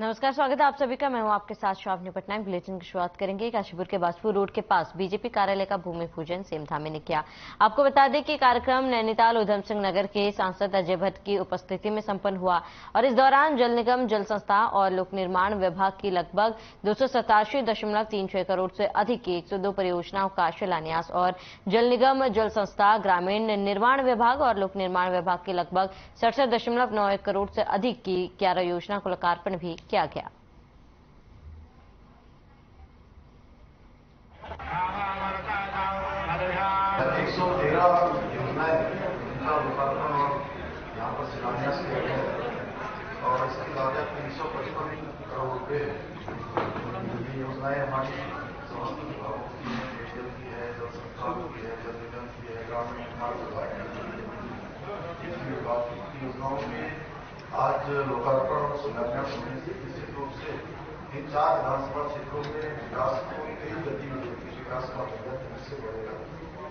नमस्कार, स्वागत है आप सभी का। मैं हूं आपके साथ श्रावणी पटनायक। बुलेटिन की शुरुआत करेंगे। काशीपुर के बाजपुर रोड के पास बीजेपी कार्यालय का भूमि पूजन सेमधामी ने किया। आपको बता दें कि कार्यक्रम नैनीताल उधम सिंह नगर के सांसद अजय भट्ट की उपस्थिति में संपन्न हुआ और इस दौरान जल निगम, जल संस्था और लोक निर्माण विभाग की लगभग 287.36 करोड़ से अधिक की 102 परियोजनाओं का शिलान्यास और जल निगम, जल संस्था, ग्रामीण निर्माण विभाग और लोक निर्माण विभाग की लगभग 67.91 करोड़ से अधिक की 11 योजना को लोकार्पण भी किया गया। यहाँ पर शिलान्यास किया गया और इसकी लागत 355 करोड़ रुपए है। ये योजनाएं हमारी समस्त विभागों की है, पेयजल की है, जल संस्थान की है, जल निगम की है, ग्रामीण निर्माण विभाग की विभाग की योजनाओं में आज लोकार्पण और शिलान्यास होने से निश्चित रूप से इन 4 विधानसभा क्षेत्रों में विकास को कई गतिविधियों की विकास का बजट से बढ़ेगा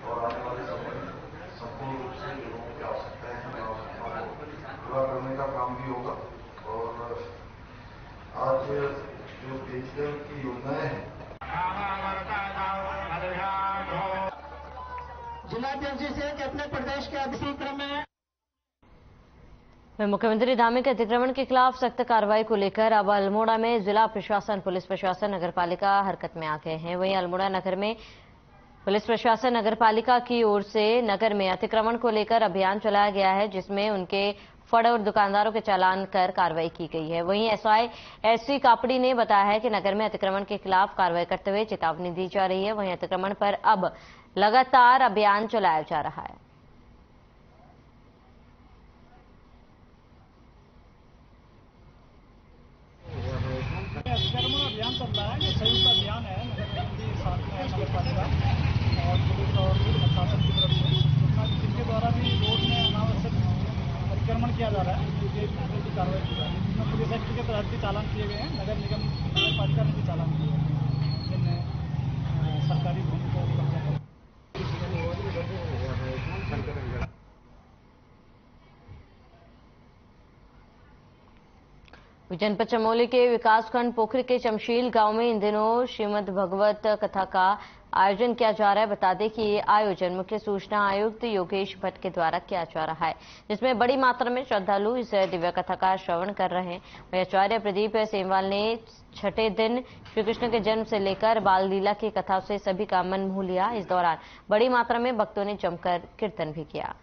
और आने वाले समय में संपूर्ण रूप से जो लोगों की आवश्यकताएं हैं आवश्यकताओं को पूरा करने का काम भी होगा। और आज जो पेयजल की योजनाएं हैं, जिलाध्यक्ष से कि अपने प्रदेश के अभिषेक क्रम में मुख्यमंत्री धामी के अतिक्रमण के खिलाफ सख्त कार्रवाई को लेकर अब अल्मोड़ा में जिला प्रशासन, पुलिस प्रशासन, नगरपालिका हरकत में आ गए हैं। वहीं अल्मोड़ा नगर में पुलिस प्रशासन, नगरपालिका की ओर से नगर में अतिक्रमण को लेकर अभियान चलाया गया है, जिसमें उनके फड़ और दुकानदारों के चालान कर कार्रवाई की गई है। वहीं एसआई एससी कापड़ी ने बताया है कि नगर में अतिक्रमण के खिलाफ कार्रवाई करते हुए चेतावनी दी जा रही है। वहीं अतिक्रमण पर अब लगातार अभियान चलाया जा रहा है। अतिक्रमण अभियान चल रहा है। संयुक्त अभियान है नगर के साथ में नगरपालिका और पुलिस और प्रशासन की तरफ से, जिनके द्वारा भी रोड में अनावश्यक अतिक्रमण किया जा रहा है, की कार्रवाई की जा रही है। जिसमें पुलिस एक्ट के तहत भी चालान किए गए हैं, नगर निगम, नगरपालिका ने भी चालान किए हैं जिनमें सरकारी भूमि को कब्जा कर। जनपद चमोली के विकासखंड पोखरी के चमशील गांव में इन दिनों श्रीमद् भगवत कथा का आयोजन किया जा रहा है। बता दें कि ये आयोजन मुख्य सूचना आयुक्त योगेश भट्ट के द्वारा किया जा रहा है, जिसमें बड़ी मात्रा में श्रद्धालु इस दिव्य कथा का श्रवण कर रहे हैं। वहीं आचार्य प्रदीप सेमवाल ने छठे दिन श्री कृष्ण के जन्म से लेकर बाल लीला की कथा से सभी का मन मोह लिया। इस दौरान बड़ी मात्रा में भक्तों ने जमकर कीर्तन भी किया।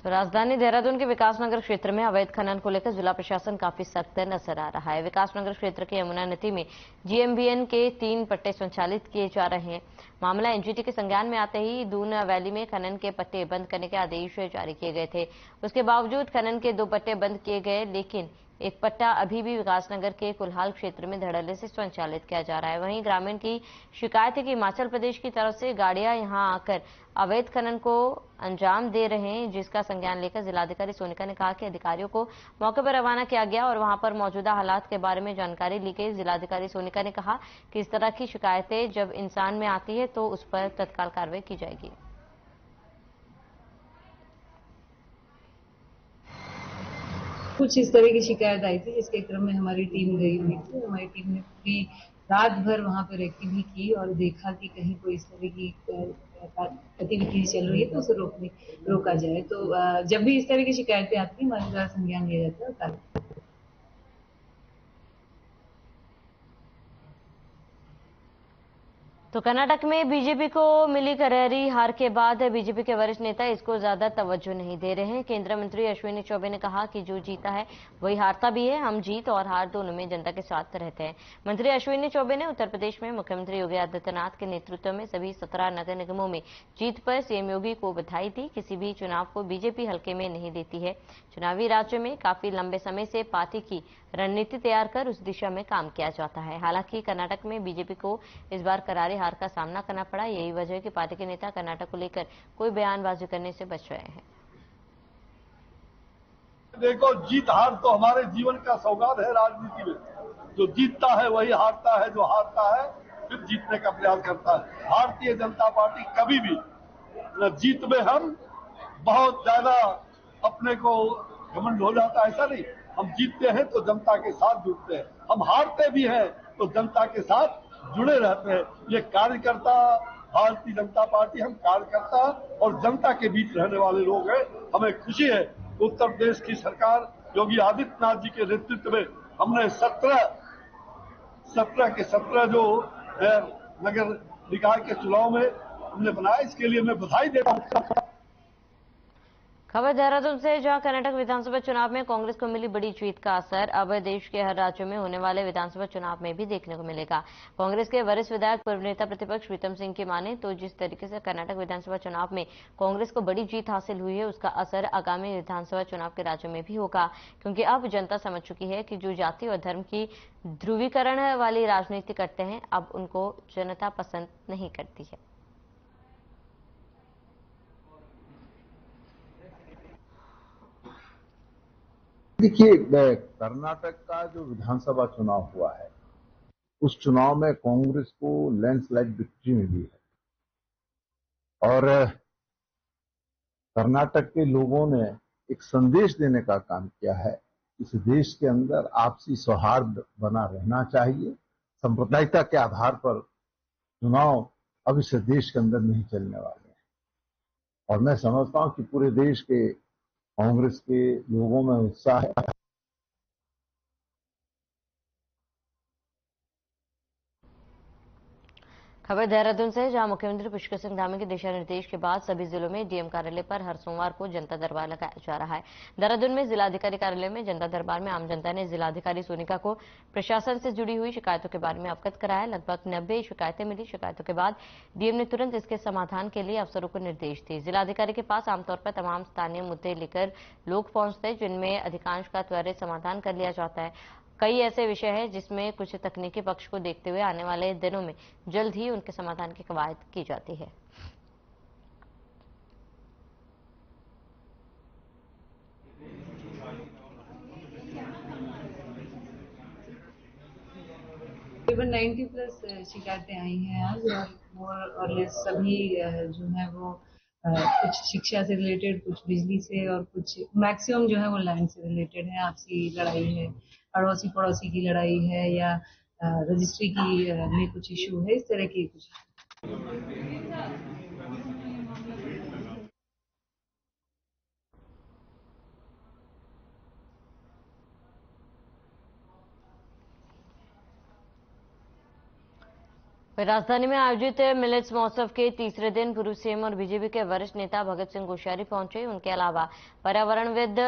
तो राजधानी देहरादून के विकासनगर क्षेत्र में अवैध खनन को लेकर जिला प्रशासन काफी सख्त नजर आ रहा है। विकासनगर क्षेत्र के यमुना नदी में जीएमबीएन के 3 पट्टे संचालित किए जा रहे हैं। मामला एनजीटी के संज्ञान में आते ही दून वैली में खनन के पट्टे बंद करने के आदेश जारी किए गए थे। उसके बावजूद खनन के 2 पट्टे बंद किए गए, लेकिन एक पट्टा अभी भी विकासनगर के कुल्हाल क्षेत्र में धड़ल्ले से संचालित किया जा रहा है। वहीं ग्रामीण की शिकायत है कि हिमाचल प्रदेश की तरफ से गाड़ियां यहां आकर अवैध खनन को अंजाम दे रहे हैं, जिसका संज्ञान लेकर जिलाधिकारी सोनिका ने कहा कि अधिकारियों को मौके पर रवाना किया गया और वहां पर मौजूदा हालात के बारे में जानकारी ली गई। जिलाधिकारी सोनिका ने कहा कि इस तरह की शिकायतें जब इंसान में आती है तो उस पर तत्काल कार्रवाई की जाएगी। कुछ इस तरह की शिकायत आई थी, जिसके क्रम में हमारी टीम गई हुई थी। हमारी टीम ने पूरी रात भर वहां पर रेकी भी की और देखा कि कहीं कोई इस तरह की गतिविधि चल रही है तो उसे रोका जाए। तो जब भी इस तरह की शिकायतें आती है, हमारे द्वारा संज्ञान लिया जाता है। तो कर्नाटक में बीजेपी को मिली करारी हार के बाद बीजेपी के वरिष्ठ नेता इसको ज्यादा तवज्जो नहीं दे रहे हैं। केंद्रीय मंत्री अश्विनी चौबे ने कहा कि जो जीता है वही हारता भी है। हम जीत और हार दोनों में जनता के साथ रहते हैं। मंत्री अश्विनी चौबे ने उत्तर प्रदेश में मुख्यमंत्री योगी आदित्यनाथ के नेतृत्व में सभी 17 नगर निगमों में जीत पर सीएम योगी को बधाई दी। किसी भी चुनाव को बीजेपी हल्के में नहीं देती है। चुनावी राज्य में काफी लंबे समय से पार्टी की रणनीति तैयार कर उस दिशा में काम किया जाता है। हालांकि कर्नाटक में बीजेपी को इस बार करारी हार का सामना करना पड़ा। यही वजह है कि पार्टी के नेता कर्नाटक को लेकर कोई बयानबाजी करने से बच रहे हैं। देखो, जीत हार तो हमारे जीवन का सौगात है राजनीति में। जो जीतता है वही हारता है, जो हारता है फिर जीतने का प्रयास करता है। भारतीय जनता पार्टी कभी भी न जीत में हम बहुत ज्यादा अपने को घमंड हो जाता है, ऐसा नहीं। हम जीतते हैं तो जनता के साथ जुड़ते हैं, हम हारते भी हैं तो जनता के साथ जुड़े रहते हैं। ये कार्यकर्ता भारतीय जनता पार्टी, हम कार्यकर्ता और जनता के बीच रहने वाले लोग हैं। हमें खुशी है उत्तर प्रदेश की सरकार योगी आदित्यनाथ जी के नेतृत्व में हमने 17 के 17 जो नगर निकाय के चुनाव में हमने बनाया, इसके लिए मैं बधाई देता हूँ। खबर देहरादून से, जहां कर्नाटक विधानसभा चुनाव में कांग्रेस को मिली बड़ी जीत का असर अब देश के हर राज्यों में होने वाले विधानसभा चुनाव में भी देखने को मिलेगा। कांग्रेस के वरिष्ठ विधायक पूर्व नेता प्रतिपक्ष प्रीतम सिंह की माने तो जिस तरीके से कर्नाटक विधानसभा चुनाव में कांग्रेस को बड़ी जीत हासिल हुई है, उसका असर आगामी विधानसभा चुनाव के राज्यों में भी होगा, क्योंकि अब जनता समझ चुकी है कि जो जाति और धर्म की ध्रुवीकरण वाली राजनीति करते हैं, अब उनको जनता पसंद नहीं करती है। देखिए, कर्नाटक का जो विधानसभा चुनाव हुआ है, उस चुनाव में कांग्रेस को लैंडस्लाइड विक्ट्री मिली है और कर्नाटक के लोगों ने एक संदेश देने का काम किया है। इस देश के अंदर आपसी सौहार्द बना रहना चाहिए। सांप्रदायिकता के आधार पर चुनाव अब इस देश के अंदर नहीं चलने वाले हैं और मैं समझता हूं कि पूरे देश के कांग्रेस के लोगों में उत्साह है। खबर देहरादून से, जहां मुख्यमंत्री पुष्कर सिंह धामी के दिशा निर्देश के बाद सभी जिलों में डीएम कार्यालय पर हर सोमवार को जनता दरबार लगाया जा रहा है। देहरादून में जिलाधिकारी कार्यालय में जनता दरबार में आम जनता ने जिलाधिकारी सोनिका को प्रशासन से जुड़ी हुई शिकायतों के बारे में अवगत कराया। लगभग 90 शिकायतें मिली। शिकायतों के बाद डीएम ने तुरंत इसके समाधान के लिए अफसरों को निर्देश दिए। जिलाधिकारी के पास आमतौर पर तमाम स्थानीय मुद्दे लेकर लोग पहुंचते हैं, जिनमें अधिकांश का त्वरित समाधान कर लिया जाता है। कई ऐसे विषय हैं जिसमें कुछ तकनीकी पक्ष को देखते हुए आने वाले दिनों में जल्द ही उनके समाधान की कवायद की जाती है। तकरीबन 90+ शिकायतें आई हैं आज और मोर और लेस सभी जो है वो कुछ शिक्षा से रिलेटेड, कुछ बिजली से और कुछ मैक्सिमम जो है वो लैंड से रिलेटेड है। आपसी लड़ाई है, अड़ोसी पड़ोसी की लड़ाई है या रजिस्ट्री की में कुछ इशू है, इस तरह की कुछ। राजधानी में आयोजित मिलेट्स महोत्सव के तीसरे दिन पूर्व सीएम और बीजेपी के वरिष्ठ नेता भगत सिंह कोश्यारी पहुंचे। उनके अलावा पर्यावरणविद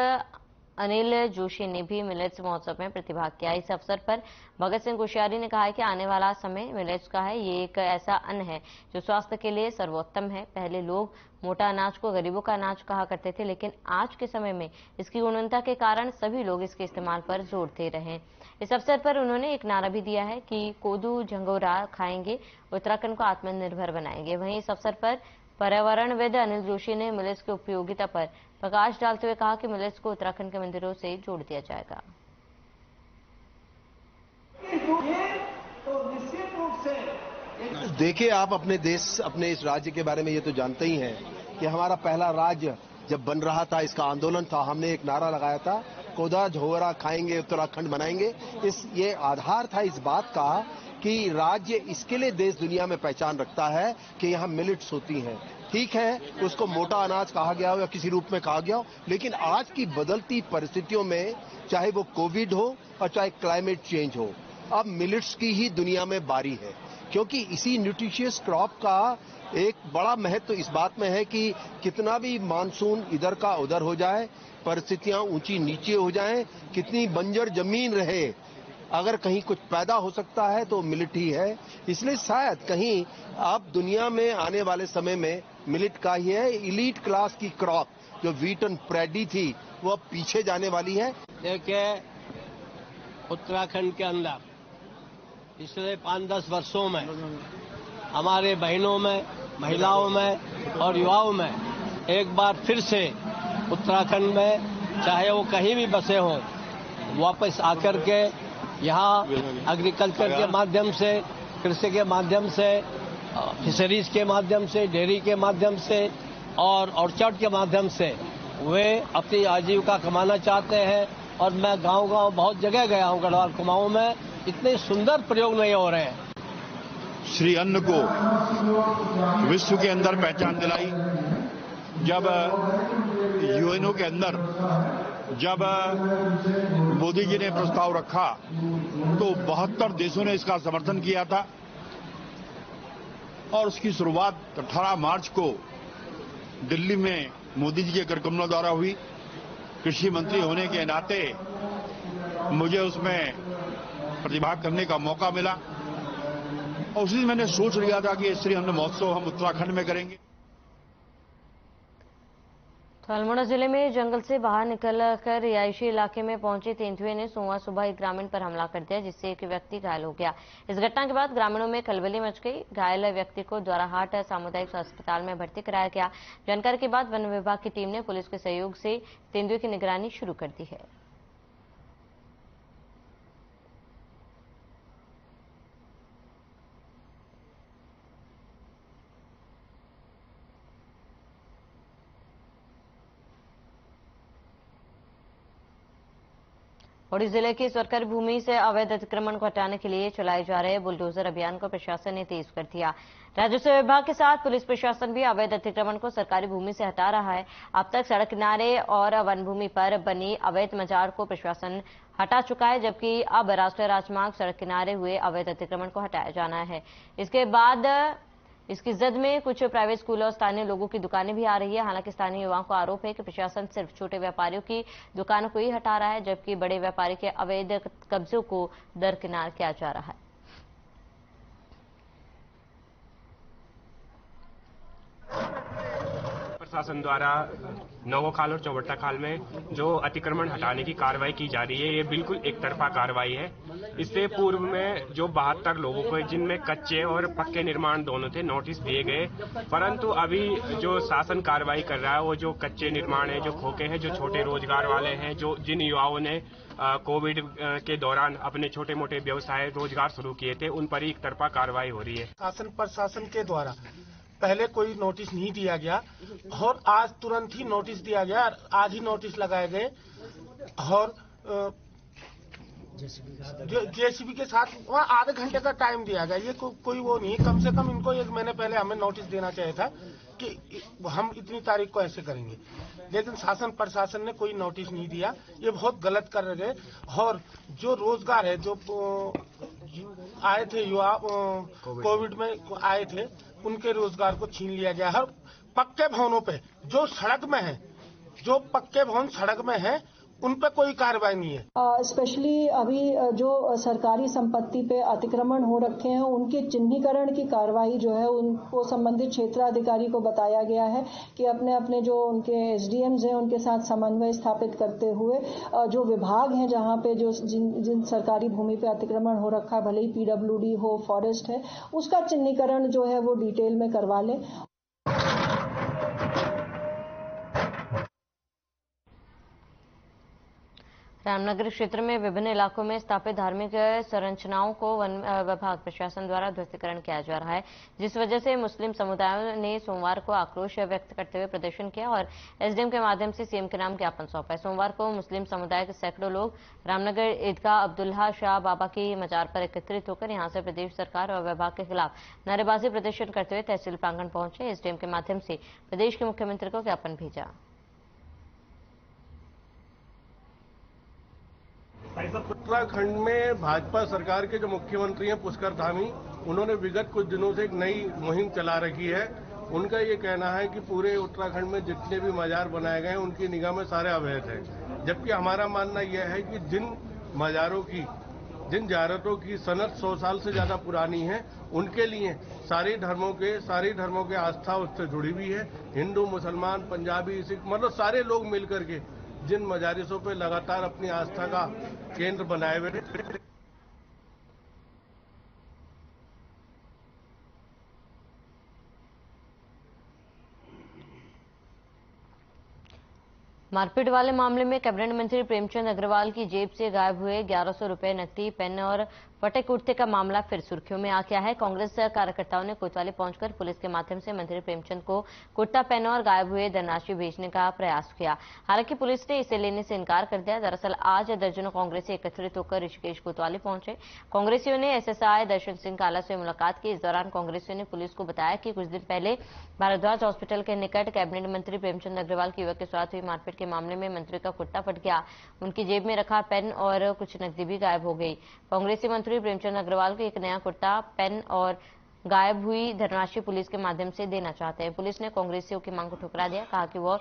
अनिल जोशी ने भी मिलेट्स महोत्सव में प्रतिभाग किया। इस अवसर पर भगत सिंह कोश्यारी ने कहा है कि आने वाला समय मिलेट्स का है। ये एक ऐसा अन्न है जो स्वास्थ्य के लिए सर्वोत्तम है। पहले लोग मोटा अनाज को गरीबों का अनाज कहा करते थे, लेकिन आज के समय में इसकी गुणवत्ता के कारण सभी लोग इसके इस्तेमाल पर जोर दे रहे हैं। इस अवसर पर उन्होंने एक नारा भी दिया है कि कोदू झंगोरा खाएंगे, उत्तराखंड को आत्मनिर्भर बनाएंगे। वहीं इस अवसर पर पर्यावरणविद अनिल जोशी ने मिलेट्स की उपयोगिता पर प्रकाश डालते हुए कहा कि मिलेट्स को उत्तराखंड के मंदिरों से जोड़ दिया जाएगा। देखिए, आप अपने देश, अपने इस राज्य के बारे में ये तो जानते ही हैं कि हमारा पहला राज्य जब बन रहा था, इसका आंदोलन था, हमने एक नारा लगाया था, कोदा झोरा खाएंगे उत्तराखंड बनाएंगे। ये आधार था इस बात का कि राज्य इसके लिए देश दुनिया में पहचान रखता है कि यहाँ मिलेट्स होती हैं। ठीक है, उसको मोटा अनाज कहा गया हो या किसी रूप में कहा गया हो, लेकिन आज की बदलती परिस्थितियों में, चाहे वो कोविड हो और चाहे क्लाइमेट चेंज हो, अब मिलेट्स की ही दुनिया में बारी है, क्योंकि इसी न्यूट्रिशियस क्रॉप का एक बड़ा महत्व इस बात में है कि कितना भी मानसून इधर का उधर हो जाए, परिस्थितियां ऊंची नीचे हो जाएं, कितनी बंजर जमीन रहे, अगर कहीं कुछ पैदा हो सकता है तो मिलेट ही है। इसलिए शायद कहीं अब दुनिया में आने वाले समय में मिलेट का ही है इलीट क्लास की क्रॉप, जो व्हीट एंड पैडी थी वो अब पीछे जाने वाली है। देखिए, उत्तराखंड के अंदर पिछले 5-10 वर्षों में हमारे बहनों में, महिलाओं में और युवाओं में एक बार फिर से उत्तराखंड में चाहे वो कहीं भी बसे हों, वापस आकर के यहाँ एग्रीकल्चर के माध्यम से, कृषि के माध्यम से, फिशरीज के माध्यम से, डेयरी के माध्यम से और ऑर्चर्ड के माध्यम से वे अपनी आजीविका कमाना चाहते हैं। और मैं गांव-गांव बहुत जगह गया हूं, गढ़वाल कुमाऊं में इतने सुंदर प्रयोग नहीं हो रहे हैं। श्री अन्न को विश्व के अंदर पहचान दिलाई। जब यूएनओ के अंदर जब मोदी जी ने प्रस्ताव रखा तो 72 देशों ने इसका समर्थन किया था और उसकी शुरुआत 18 मार्च को दिल्ली में मोदी जी के कार्यक्रमों द्वारा हुई। कृषि मंत्री होने के नाते मुझे उसमें प्रतिभाग करने का मौका मिला और उसी दिन मैंने सोच लिया था कि श्री अन्न महोत्सव हम उत्तराखंड में करेंगे। तो अल्मोड़ा जिले में जंगल से बाहर निकलकर रिहायशी इलाके में पहुंचे तेंदुए ने सोमवार सुबह एक ग्रामीण पर हमला कर दिया, जिससे एक व्यक्ति घायल हो गया। इस घटना के बाद ग्रामीणों में खलबली मच गई। घायल व्यक्ति को द्वाराहाट सामुदायिक अस्पताल में भर्ती कराया गया। जानकारी के बाद वन विभाग की टीम ने पुलिस के सहयोग से तेंदुए की निगरानी शुरू कर दी है। पौड़ी जिले की सरकारी भूमि से अवैध अतिक्रमण को हटाने के लिए चलाए जा रहे बुलडोजर अभियान को प्रशासन ने तेज कर दिया। राजस्व विभाग के साथ पुलिस प्रशासन भी अवैध अतिक्रमण को सरकारी भूमि से हटा रहा है। अब तक सड़क किनारे और वन भूमि पर बनी अवैध मजार को प्रशासन हटा चुका है, जबकि अब राष्ट्रीय राजमार्ग सड़क किनारे हुए अवैध अतिक्रमण को हटाया जाना है। इसके बाद इसकी जद में कुछ प्राइवेट स्कूल और स्थानीय लोगों की दुकानें भी आ रही है। हालांकि स्थानीय युवाओं को आरोप है कि प्रशासन सिर्फ छोटे व्यापारियों की दुकानों को ही हटा रहा है, जबकि बड़े व्यापारी के अवैध कब्जों को दरकिनार किया जा रहा है। प्रशासन द्वारा नवोखाल और चौबट्टा खाल में जो अतिक्रमण हटाने की कार्रवाई की जा रही है, ये बिल्कुल एक तरफा कार्रवाई है। इससे पूर्व में जो 72 लोगों को, जिनमें कच्चे और पक्के निर्माण दोनों थे, नोटिस दिए गए, परंतु अभी जो शासन कार्रवाई कर रहा है वो जो कच्चे निर्माण है, जो खोखे हैं, जो छोटे रोजगार वाले हैं, जो जिन युवाओं ने कोविड के दौरान अपने छोटे मोटे व्यवसाय रोजगार शुरू किए थे, उन पर ही एक तरफा कार्रवाई हो रही है। शासन प्रशासन के द्वारा पहले कोई नोटिस नहीं दिया गया और आज तुरंत ही नोटिस दिया गया। आज ही नोटिस लगाए गए और जेसीबी के साथ वहाँ आधे घंटे का टाइम दिया गया। ये कोई वो नहीं, कम से कम इनको 1 महीने पहले हमें नोटिस देना चाहिए था कि हम इतनी तारीख को ऐसे करेंगे, लेकिन शासन प्रशासन ने कोई नोटिस नहीं दिया। ये बहुत गलत कर रहे थे। और जो रोजगार है, जो आए थे युवा कोविड में आए थे, उनके रोजगार को छीन लिया गया है। पक्के भवनों पे जो सड़क में है, जो पक्के भवन सड़क में है, उन पे कोई कार्रवाई नहीं है। स्पेशली अभी जो सरकारी संपत्ति पे अतिक्रमण हो रखे हैं, उनके चिन्हीकरण की कार्रवाई जो है उनको संबंधित क्षेत्राधिकारी को बताया गया है कि अपने अपने जो उनके एसडीएम्स हैं उनके साथ समन्वय स्थापित करते हुए जो विभाग हैं जहां पे जो जिन सरकारी भूमि पे अतिक्रमण हो रखा है, भले ही पीडब्ल्यूडी हो, फॉरेस्ट है, उसका चिन्हीकरण जो है वो डिटेल में करवा लें। रामनगर क्षेत्र में विभिन्न इलाकों में स्थापित धार्मिक संरचनाओं को वन विभाग प्रशासन द्वारा ध्वस्तीकरण किया जा रहा है, जिस वजह से मुस्लिम समुदाय ने सोमवार को आक्रोश व्यक्त करते हुए प्रदर्शन किया और एसडीएम के माध्यम से सीएम के नाम ज्ञापन सौंपा। सोमवार को मुस्लिम समुदाय के सैकड़ों लोग रामनगर ईदगाह अब्दुल्ला शाह बाबा की मजार पर एकत्रित होकर यहां से प्रदेश सरकार और विभाग के खिलाफ नारेबाजी प्रदर्शन करते हुए तहसील प्रांगण पहुंचे। एसडीएम के माध्यम से प्रदेश के मुख्यमंत्री को ज्ञापन भेजा। उत्तराखंड में भाजपा सरकार के जो मुख्यमंत्री हैं पुष्कर धामी, उन्होंने विगत कुछ दिनों से एक नई मुहिम चला रखी है। उनका ये कहना है कि पूरे उत्तराखंड में जितने भी मजार बनाए गए हैं उनकी निगाह में सारे अवैध हैं, जबकि हमारा मानना यह है कि जिन मजारों की, जिन ज़ियारतों की सनद 100 साल से ज्यादा पुरानी है, उनके लिए सारी धर्मों के आस्था उससे जुड़ी हुई है। हिंदू, मुसलमान, पंजाबी, सिख, मतलब सारे लोग मिलकर के जिन मजारिसों पे लगातार अपनी आस्था का केंद्र बनाए हुए थे। मारपीट वाले मामले में कैबिनेट मंत्री प्रेमचंद अग्रवाल की जेब से गायब हुए 1100 रुपए नकदी, पेन और फटे कुर्ते का मामला फिर सुर्खियों में आ गया है। कांग्रेस कार्यकर्ताओं ने कोतवाली पहुंचकर पुलिस के माध्यम से मंत्री प्रेमचंद को कुर्ता, पेन और गायब हुए धनराशि भेजने का प्रयास किया। हालांकि पुलिस ने इसे लेने से इनकार कर दिया। दरअसल आज दर्जनों कांग्रेसी एकत्रित होकर ऋषिकेश कोतवाली पहुंचे। कांग्रेसियों ने एसएसआई दर्शन सिंह काला से मुलाकात की। इस दौरान कांग्रेसियों ने पुलिस को बताया कि कुछ दिन पहले भारद्वाज हॉस्पिटल के निकट कैबिनेट मंत्री प्रेमचंद अग्रवाल की युवक के साथ हुई मारपीट के मामले में मंत्री का कुर्ता फट गया। उनकी जेब में रखा पेन और कुछ नकदी भी गायब हो गई। कांग्रेसी मंत्री प्रेमचंद अग्रवाल को एक नया कुर्ता, पेन और गायब हुई धनराशि पुलिस के माध्यम से देना चाहते हैं। पुलिस ने कांग्रेसियों की मांग को ठुकरा दिया, कहा कि वह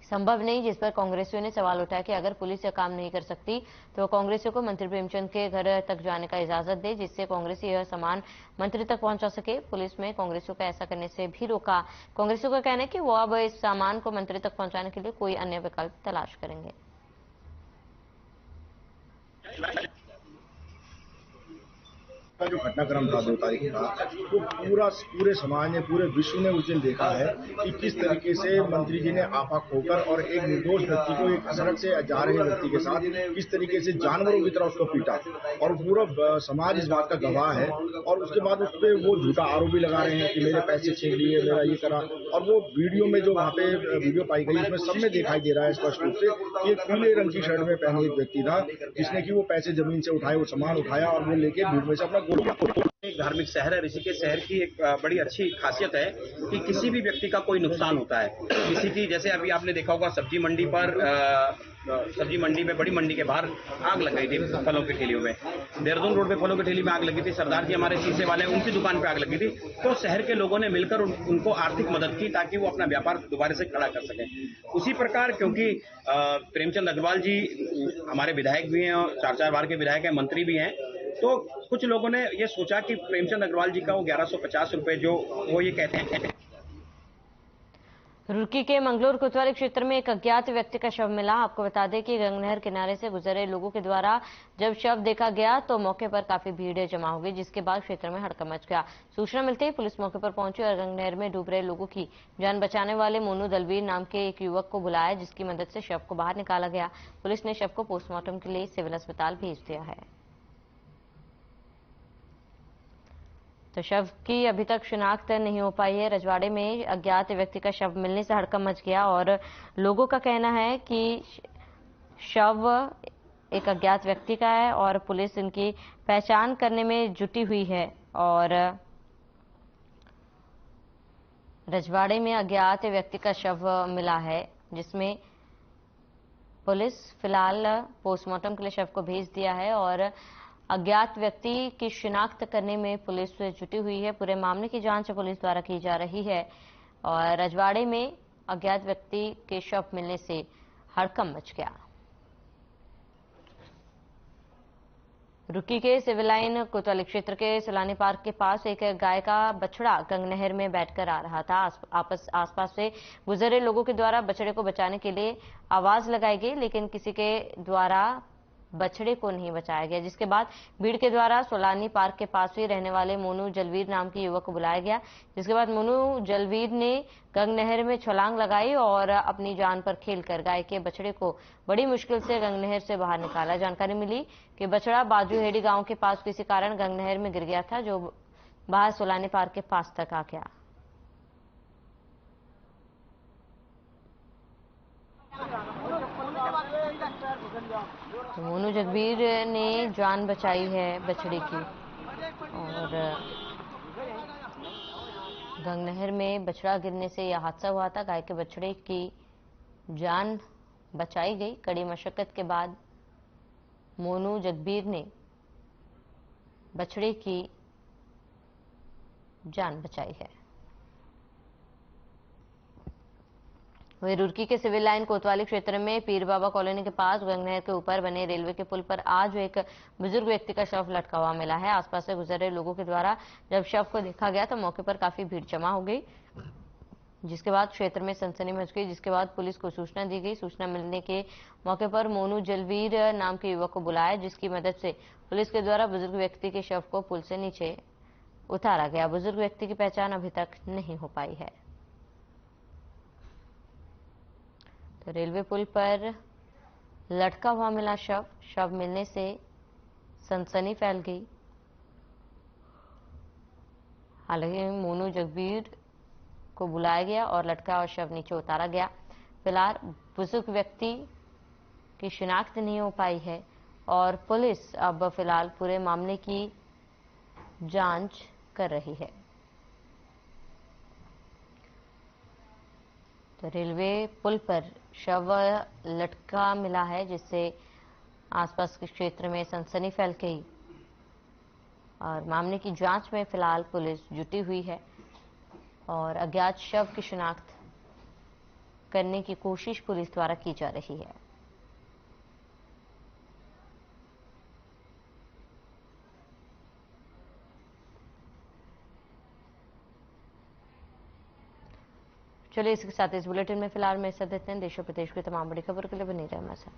संभव नहीं, जिस पर कांग्रेसियों ने सवाल उठाया कि अगर पुलिस यह काम नहीं कर सकती तो कांग्रेसियों को मंत्री प्रेमचंद के घर तक जाने का इजाजत दे, जिससे कांग्रेसी यह सामान मंत्री तक पहुंचा सके। पुलिस में कांग्रेसियों को ऐसा करने से भी रोका। कांग्रेसियों का कहना है कि वो अब इस सामान को मंत्री तक पहुंचाने के लिए कोई अन्य विकल्प तलाश करेंगे। का जो घटनाक्रम था 2 तारीख का, वो पूरे समाज ने, पूरे विश्व ने उस दिन देखा है कि किस तरीके से मंत्री जी ने आपा खोकर और एक निर्दोष व्यक्ति को एक सड़क से जा रहे व्यक्ति के साथ किस तरीके से जानवरों की तरह उसको पीटा, और पूरा समाज इस बात का गवाह है। और उसके बाद उस पर वो झूठा आरोप भी लगा रहे हैं कि मेरे पैसे छीन लिए, मेरा ये करा। और वो वीडियो में जो वहाँ पे वीडियो पाई गई, उसमें सब में दिखाई दे रहा है स्पष्ट रूप से कि एक पीले रंग की शर्ट में पहने एक व्यक्ति था, जिसने कि वो पैसे जमीन से उठाए, वो सामान उठाया और वो लेके भीड़ में से अपना एक धार्मिक शहर है। ऋषिकेश शहर की एक बड़ी अच्छी खासियत है कि किसी भी व्यक्ति का कोई नुकसान होता है, किसी की, जैसे अभी आपने देखा होगा सब्जी मंडी पर, सब्जी मंडी में, बड़ी मंडी के बाहर आग लग गई थी फलों की ठेलियों में। देहरादून रोड पे फलों की ठेली में आग लगी थी। सरदार जी हमारे शीशे वाले, उनकी दुकान पे आग लगी थी। तो शहर के लोगों ने मिलकर उनको आर्थिक मदद की ताकि वो अपना व्यापार दोबारा से खड़ा कर सकें। उसी प्रकार, क्योंकि प्रेमचंद अग्रवाल जी हमारे विधायक भी हैं और 4 बार के विधायक हैं, मंत्री भी हैं, तो कुछ लोगों ने ये सोचा कि प्रेमचंद अग्रवाल जी का वो 1150 रुपए जो वो ये कहते हैं। रुड़की के मंगलोर कोतवाली क्षेत्र में एक अज्ञात व्यक्ति का शव मिला। आपको बता दें कि गंगनहर किनारे से गुजरे लोगों के द्वारा जब शव देखा गया तो मौके पर काफी भीड़ जमा हो गई, जिसके बाद क्षेत्र में हड़कंप मच गया। सूचना मिलते ही पुलिस मौके पर पहुंची और गंगनहर में डूब रहे लोगों की जान बचाने वाले मोनू दलवीर नाम के एक युवक को बुलाया, जिसकी मदद से शव को बाहर निकाला गया। पुलिस ने शव को पोस्टमार्टम के लिए सिविल अस्पताल भेज दिया है। तो शव की अभी तक शिनाख्त नहीं हो पाई है। रजवाड़े में अज्ञात व्यक्ति का शव मिलने से हड़कंप मच गया और लोगों का कहना है कि शव एक अज्ञात व्यक्ति का है और पुलिस इनकी पहचान करने में जुटी हुई है। और रजवाड़े में अज्ञात व्यक्ति का शव मिला है, जिसमें पुलिस फिलहाल पोस्टमार्टम के लिए शव को भेज दिया है और अज्ञात व्यक्ति की शिनाख्त करने में पुलिस जुटी हुई है। पूरे मामले की जांच पुलिस द्वारा की जा रही है और रजवाड़े में अज्ञात व्यक्ति के शव मिलने से हड़कंप मच गया। रुड़की के सिविल लाइन कोतवाली क्षेत्र के सलानी पार्क के पास एक गाय का बछड़ा गंगनहर में बैठकर आ रहा था। आसपास से गुजरे लोगों के द्वारा बछड़े को बचाने के लिए आवाज लगाई गई, लेकिन किसी के द्वारा बछड़े को नहीं बचाया गया, जिसके बाद भीड़ के द्वारा सोलानी पार्क के पास ही रहने वाले मोनू जलवीर नाम के युवक को बुलाया गया, जिसके बाद मोनू जलवीर ने गंगनहर में छलांग लगाई और अपनी जान पर खेलकर गाय के बछड़े को बड़ी मुश्किल से गंगनहर से बाहर निकाला। जानकारी मिली कि बछड़ा बाजूहेड़ी गांव के पास किसी कारण गंगनहर में गिर गया था, जो बाहर सोलानी पार्क के पास तक आ गया। तो मोनू जगबीर ने जान बचाई है बछड़े की और गंगनहर में बछड़ा गिरने से यह हादसा हुआ था। गाय के बछड़े की जान बचाई गई। कड़ी मशक्कत के बाद मोनू जगबीर ने बछड़े की जान बचाई है। वहीं रुड़की के सिविल लाइन कोतवाली क्षेत्र में पीर बाबा कॉलोनी के पास गंगनहर के ऊपर बने रेलवे के पुल पर आज एक बुजुर्ग व्यक्ति का शव लटका हुआ मिला है। आसपास से गुजर रहे लोगों के द्वारा जब शव को देखा गया तो मौके पर काफी भीड़ जमा हो गई, जिसके बाद क्षेत्र में सनसनी मच गई, जिसके बाद पुलिस को सूचना दी गई। सूचना मिलने के मौके पर मोनू जलवीर नाम के युवक को बुलाया, जिसकी मदद से पुलिस के द्वारा बुजुर्ग व्यक्ति के शव को पुल से नीचे उतारा गया। बुजुर्ग व्यक्ति की पहचान अभी तक नहीं हो पाई है। तो रेलवे पुल पर लटका हुआ मिला शव मिलने से सनसनी फैल गई। हालांकि मोनू जगबीर को बुलाया गया और लटका हुआ शव नीचे उतारा गया। फिलहाल बुजुर्ग व्यक्ति की शिनाख्त नहीं हो पाई है और पुलिस अब फिलहाल पूरे मामले की जांच कर रही है। तो रेलवे पुल पर शव लटका मिला है, जिससे आसपास के क्षेत्र में सनसनी फैल गई और मामले की जांच में फिलहाल पुलिस जुटी हुई है और अज्ञात शव की शिनाख्त करने की कोशिश पुलिस द्वारा की जा रही है। चलिए इसके साथ इस बुलेटिन में फिलहाल में देते हैं। देश और प्रदेश की तमाम बड़ी खबर के लिए बनी रहे हमारे साथ।